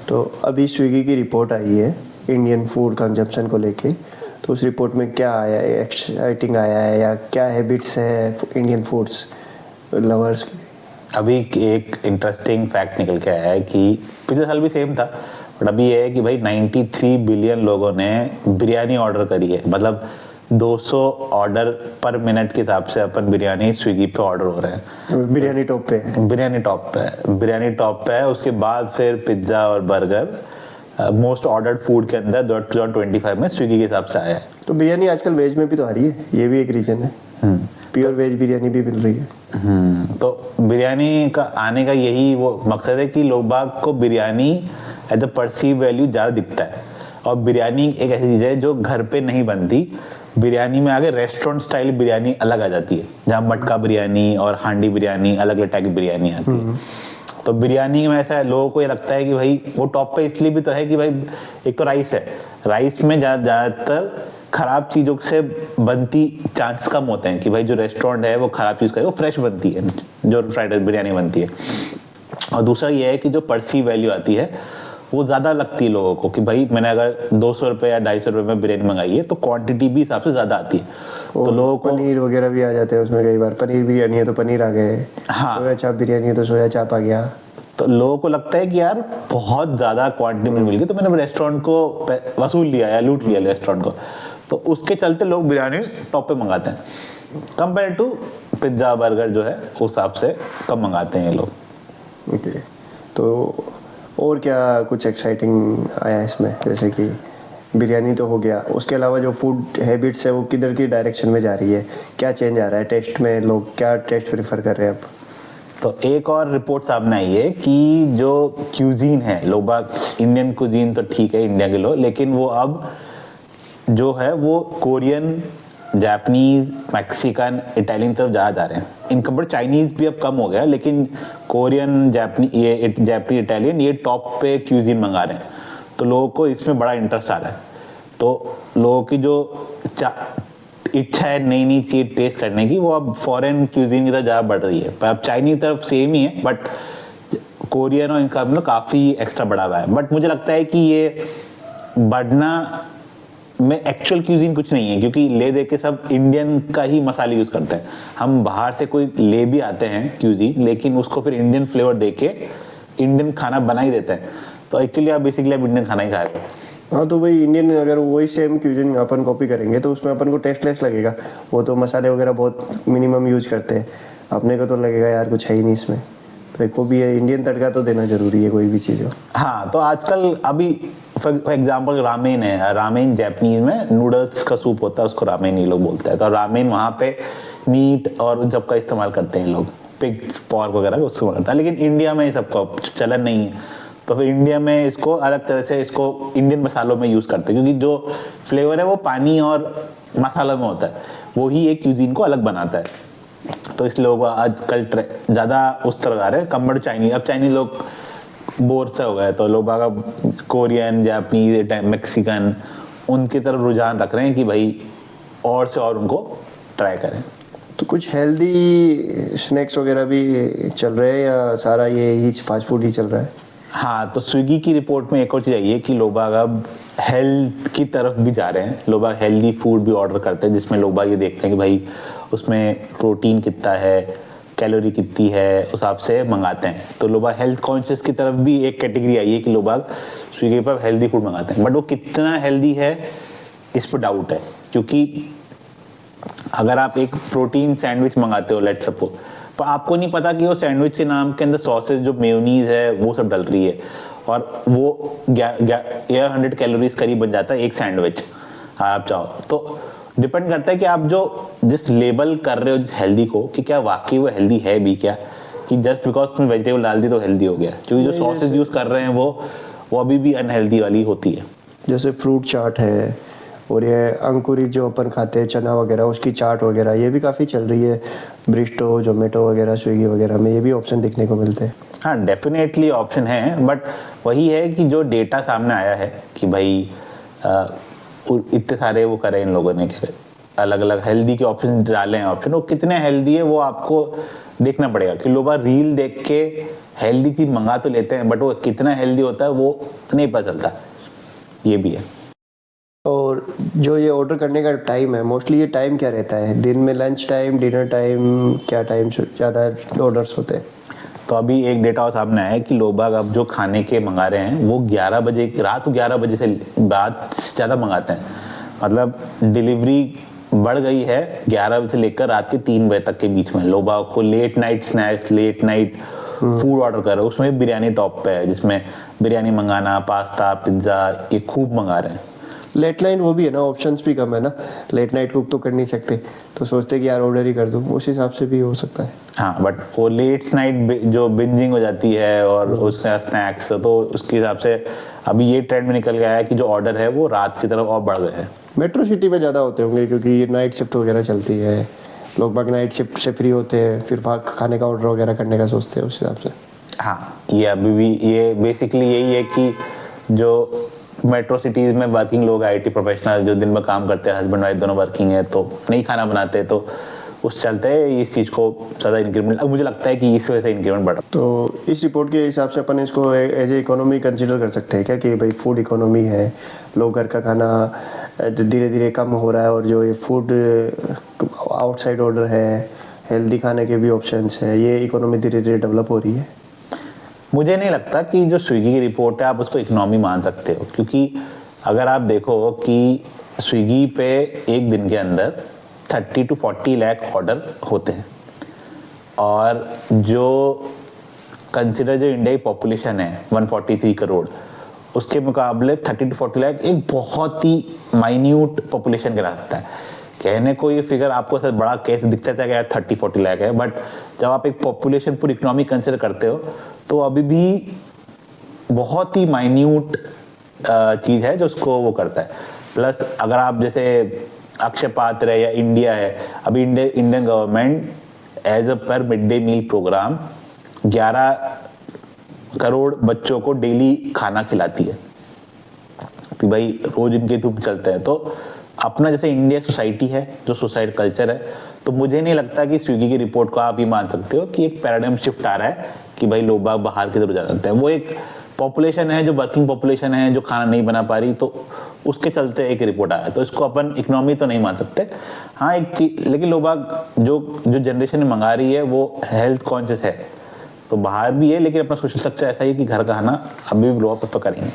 तो अभी स्विगी की रिपोर्ट आई है इंडियन फूड कंजप्शन को लेके, तो उस रिपोर्ट में क्या आया है, एक्साइटिंग आया है या क्या हैबिट्स है इंडियन फूड्स लवर्स की? अभी एक इंटरेस्टिंग फैक्ट निकल के आया है कि पिछले साल भी सेम था, बट अभी ये है कि भाई 93 बिलियन लोगों ने बिरयानी ऑर्डर करी है। मतलब 200 ऑर्डर पर मिनट के हिसाब से अपन बिरयानी स्विगी पे ऑर्डर हो रहे हैं। बिरयानी टॉप पे है। बिरयानी टॉप पे है। उसके बाद फिर पिज्ज़ा और बर्गर मोस्ट ऑर्डर्ड फूड के अंदर 2025 में स्विगी के हिसाब से आया है। तो बिरयानी आजकल वेज में भी तो आ रही है, ये भी एक रीजन है। प्योर वेज बिरयानी भी मिल रही है। तो बिरयानी का आने का यही वो मकसद है कि लोग बाग को biryani as a perceived value ज़्यादा दिखता है। और बिरयानी एक ऐसी चीज़ है जो घर पे नहीं बनती, बिरयानी में आगे रेस्टोरेंट स्टाइल बिरयानी अलग आ जाती है, जहाँ मटका बिरयानी और हांडी बिरयानी अलग अलग टाइप की बिरयानी आती है। तो बिरयानी में ऐसा है, लोगों को ये लगता है कि भाई वो टॉप पे इसलिए भी तो है कि भाई एक तो राइस है, राइस में ज़्यादातर खराब चीज़ों से बनती चांस कम होते हैं कि भाई जो रेस्टोरेंट है वो खराब चीज़ करे, वो फ्रेश बनती है जो फ्राइड राइस बिरयानी बनती है। और दूसरा ये है कि जो परसीव वैल्यू आती है वो ज़्यादा लगती है लोगों को कि भाई मैंने अगर 200 रुपये या 250 रुपये में बिरयानी मंगाई है तो क्वांटिटी भी हिसाब से ज़्यादा आती है। तो लोगों को पनीर वगैरह भी आ जाते हैं उसमें, कई बार पनीर बिरयानी है तो पनीर आ गए, हाँ, सोया चाप बिरयानी है तो सोया चाप आ गया। तो लोगों को लगता है कि यार बहुत ज़्यादा क्वांटिटी में मिल गई तो मैंने रेस्टोरेंट को वसूल लिया या लूट लिया रेस्टोरेंट को, तो उसके चलते लोग बिरयानी टॉप पे मंगाते हैं कंपेयर टू पिज्ज़ा बर्गर जो है उस हिसाब से कम मंगाते हैं ये लोग। ओके, तो और क्या कुछ एक्साइटिंग आया इसमें? जैसे कि बिरयानी तो हो गया, उसके अलावा जो फूड हैबिट्स है वो किधर की डायरेक्शन में जा रही है, क्या चेंज आ रहा है टेस्ट में, लोग क्या टेस्ट प्रेफर कर रहे हैं अब? तो एक और रिपोर्ट सामने आई है कि जो क्यूजीन है, लोग बाग इंडियन क्यूजीन तो ठीक है इंडिया के लोग, लेकिन वो अब जो है वो कोरियन, जापानीज, मैक्सिकन, इटालियन तरफ ज़्यादा जा रहे हैं। इनका बट चाइनीज़ भी अब कम हो गया, लेकिन कोरियन, जापानी, इटालियन ये टॉप पे क्यूजीन मंगा रहे हैं। तो लोगों को इसमें बड़ा इंटरेस्ट आ रहा है। तो लोगों की जो इच्छा है नई नई चीज़ टेस्ट करने की, वो अब फॉरेन क्यूजीन की तरफ ज़्यादा बढ़ रही है। पर अब चाइनीज तरफ सेम ही है, बट कोरियन और इनका मतलब काफ़ी एक्स्ट्रा बढ़ा हुआ है। बट मुझे लगता है कि ये बढ़ना में एक्चुअल क्यूजीन कुछ नहीं है, क्योंकि ले दे के सब इंडियन का ही मसाले यूज़ करते हैं। हम बाहर से कोई ले भी आते हैं क्यूजीन, लेकिन उसको फिर इंडियन फ्लेवर दे के इंडियन खाना बना ही देते हैं। तो एक्चुअली आप बेसिकली आप इंडियन खाना ही खा रहे हो। हाँ, तो भाई इंडियन अगर वही सेम क्यूजिन अपन कॉपी करेंगे तो उसमें अपन को टेस्टलेस लगेगा। वो तो मसाले वगैरह बहुत मिनिमम यूज करते हैं, अपने को तो लगेगा यार कुछ है ही नहीं इसमें। तो एक को भी इंडियन तड़का तो देना जरूरी है कोई भी चीज़ हो। हाँ, तो आजकल अभी फॉर एग्जाम्पल रामेन है, रामेन जापानीज में नूडल्स का सूप होता है, उसको रामेन ये लोग बोलते हैं। तो रामेन वहाँ पे मीट और उन सब का इस्तेमाल करते हैं लोग, पिग पॉर्क वगैरह का उसको करता है, लेकिन इंडिया में ये सबका चलन नहीं है। तो फिर इंडिया में इसको अलग तरह से इसको इंडियन मसालों में यूज़ करते हैं, क्योंकि जो फ्लेवर है वो पानी और मसाला में होता है, वही एक क्यूजीन को अलग बनाता है। तो इसलिए लोग आजकल ज़्यादा उस तरह आ रहे हैं कंपेयर टू चाइनीज। अब चाइनीज लोग बोर से हो गए, तो लोग अब कोरियन, जापानीज, मैक्सिकन उनकी तरफ रुझान रख रहे हैं कि भाई और से और उनको ट्राई करें। तो कुछ हेल्दी स्नैक्स वगैरह भी चल रहे हैं या सारा ये ही फास्ट फूड ही चल रहा है? हाँ, तो स्विगी की रिपोर्ट में एक और चीज़ आई है कि लोग अब हेल्थ की तरफ भी जा रहे हैं। लोग हेल्दी फूड भी ऑर्डर करते हैं, जिसमें लोग ये देखते हैं कि भाई उसमें प्रोटीन कितना है, कैलोरी कितनी है, उस हिसाब से मंगाते हैं। तो लोग हेल्थ कॉन्शियस की तरफ भी एक कैटेगरी आई है कि लोग स्विगी पर हेल्दी फूड मंगाते हैं। बट वो कितना हेल्दी है इस पर डाउट है, क्योंकि अगर आप एक प्रोटीन सैंडविच मंगाते हो लेट्स सपोज, पर आपको नहीं पता कि वो सैंडविच के नाम के अंदर सॉसेज जो मेयोनीज है वो सब डल रही है, और वो 100 कैलोरीज करीब बन जाता है एक सैंडविच आप चाहो। तो डिपेंड करता है कि आप जो जिस लेबल कर रहे हो जिस हेल्दी को, कि क्या वाकई वो हेल्दी है भी क्या, कि जस्ट बिकॉज तुमने वेजिटेबल डाल दी तो हेल्दी हो गया, क्योंकि जो सॉसेज यूज कर रहे हैं वो अभी भी अनहेल्दी वाली होती है। जैसे फ्रूट चाट है, और ये अंकुरित जो अपन खाते हैं चना वगैरह, उसकी चाट वगैरह ये भी काफ़ी चल रही है। ब्रिस्टो, जोमेटो वगैरह, स्विगी वगैरह में ये भी ऑप्शन देखने को मिलते हैं। हाँ, डेफिनेटली ऑप्शन है, बट वही है कि जो डेटा सामने आया है कि भाई इतने सारे वो करे इन लोगों ने, अलग अलग हेल्दी के ऑप्शन डाले हैं ऑप्शन, वो कितने हेल्दी है वो आपको देखना पड़ेगा कि लोग रील देख के हेल्दी चीज मंगा तो लेते हैं, बट वो कितना हेल्दी होता है वो नहीं पता चलता, ये भी है। और जो ये ऑर्डर करने का टाइम है, मोस्टली ये टाइम क्या रहता है? दिन में लंच टाइम, डिनर टाइम, क्या टाइम ज़्यादा ऑर्डर्स होते हैं? तो अभी एक डेटा और सामने आया है कि लोग बाग अब जो खाने के मंगा रहे हैं वो 11 बजे, रात को 11 बजे से बाद ज़्यादा मंगाते हैं। मतलब डिलीवरी बढ़ गई है 11 बजे से लेकर रात के 3 बजे तक के बीच में। लोग बाग को late night snacks, late night food order कर रहे हैं, उसमें बिरयानी टॉप पे है, जिसमें बिरयानी मंगाना, पास्ता, पिज्ज़ा, ये खूब मंगा रहे हैं। लेट नाइट वो भी है ना, ऑप्शंस भी कम है ना, लेट नाइट कुक तो कर नहीं सकते, तो सोचते कि यार ऑर्डर ही कर दूं, उस हिसाब से भी हो सकता है। हाँ, बट वो लेट नाइट जो बिंजिंग हो जाती है और उससे स्नैक्स, तो उसके हिसाब से अभी ये ट्रेंड में निकल गया है कि जो ऑर्डर है वो रात की तरफ और बढ़ गए हैं। मेट्रो सिटी में ज़्यादा होते होंगे क्योंकि ये नाइट शिफ्ट वगैरह चलती है, लोग बाग नाइट शिफ्ट से फ्री होते हैं, फिर खाने का ऑर्डर वगैरह करने का सोचते हैं उस हिसाब से। हाँ, ये अभी भी ये बेसिकली यही है कि जो मेट्रो सिटीज में वर्किंग लोग, आईटी प्रोफेशनल जो दिन में काम करते हैं, हस्बैंड वाइफ दोनों वर्किंग है, तो नहीं खाना बनाते, तो उस चलते इस चीज़ को ज़्यादा इंक्रीमेंट, अब मुझे लगता है कि इस वजह से इंक्रीमेंट बढ़ा। तो इस रिपोर्ट के हिसाब से अपन इसको एज ए इकोनॉमी कंसिडर कर सकते हैं क्या, कि भाई फूड इकोनॉमी है, लोग घर का खाना धीरे धीरे कम हो रहा है, और जो ये फूड आउटसाइड ऑर्डर है, हेल्दी खाने के भी ऑप्शंस है, ये इकोनॉमी धीरे धीरे डेवलप हो रही है? मुझे नहीं लगता कि जो स्विगी की रिपोर्ट है आप उसको इकोनॉमी मान सकते हो, क्योंकि अगर आप देखो कि स्विगी पे एक दिन के अंदर 30 to 40 लाख ऑर्डर होते हैं, और जो कंसिडर जो इंडिया की पॉपुलेशन है 143 करोड़, उसके मुकाबले 30 to 40 लाख एक बहुत ही माइन्यूट पॉपुलेशन कह सकता है। कहने को ये फिगर आपको सब बड़ा कैसे दिखता है 30-40 लाख है, बट जब आप एक पॉपुलेशन पूरी इकोनॉमी कंसिडर करते हो तो अभी भी बहुत ही माइन्यूट चीज़ है जो उसको वो करता है। प्लस अगर आप जैसे अक्षय पात्र है या इंडिया है, अभी Indian government as a per mid day meal program 11 crore बच्चों को डेली खाना खिलाती है कि भाई रोज इनके धूप चलते हैं। तो अपना जैसे इंडिया सोसाइटी है, जो सोसाइटी कल्चर है, तो मुझे नहीं लगता कि स्विगी की रिपोर्ट को आप ये मान सकते हो कि एक पैराडाइम शिफ्ट आ रहा है कि भाई लोग बाहर की तरफ जा सकते हैं। वो एक पॉपुलेशन है जो वर्किंग पॉपुलेशन है, जो खाना नहीं बना पा रही, तो उसके चलते एक रिपोर्ट आया, तो इसको अपन इकोनॉमी तो नहीं मान सकते। हाँ एक चीज, लेकिन लोग जो जनरेशन मंगा रही है वो हेल्थ कॉन्शियस है, तो बाहर भी है, लेकिन अपना सोशल स्ट्रक्चर ऐसा ही कि घर का खाना अभी भी लोग प्रेफर करेंगे।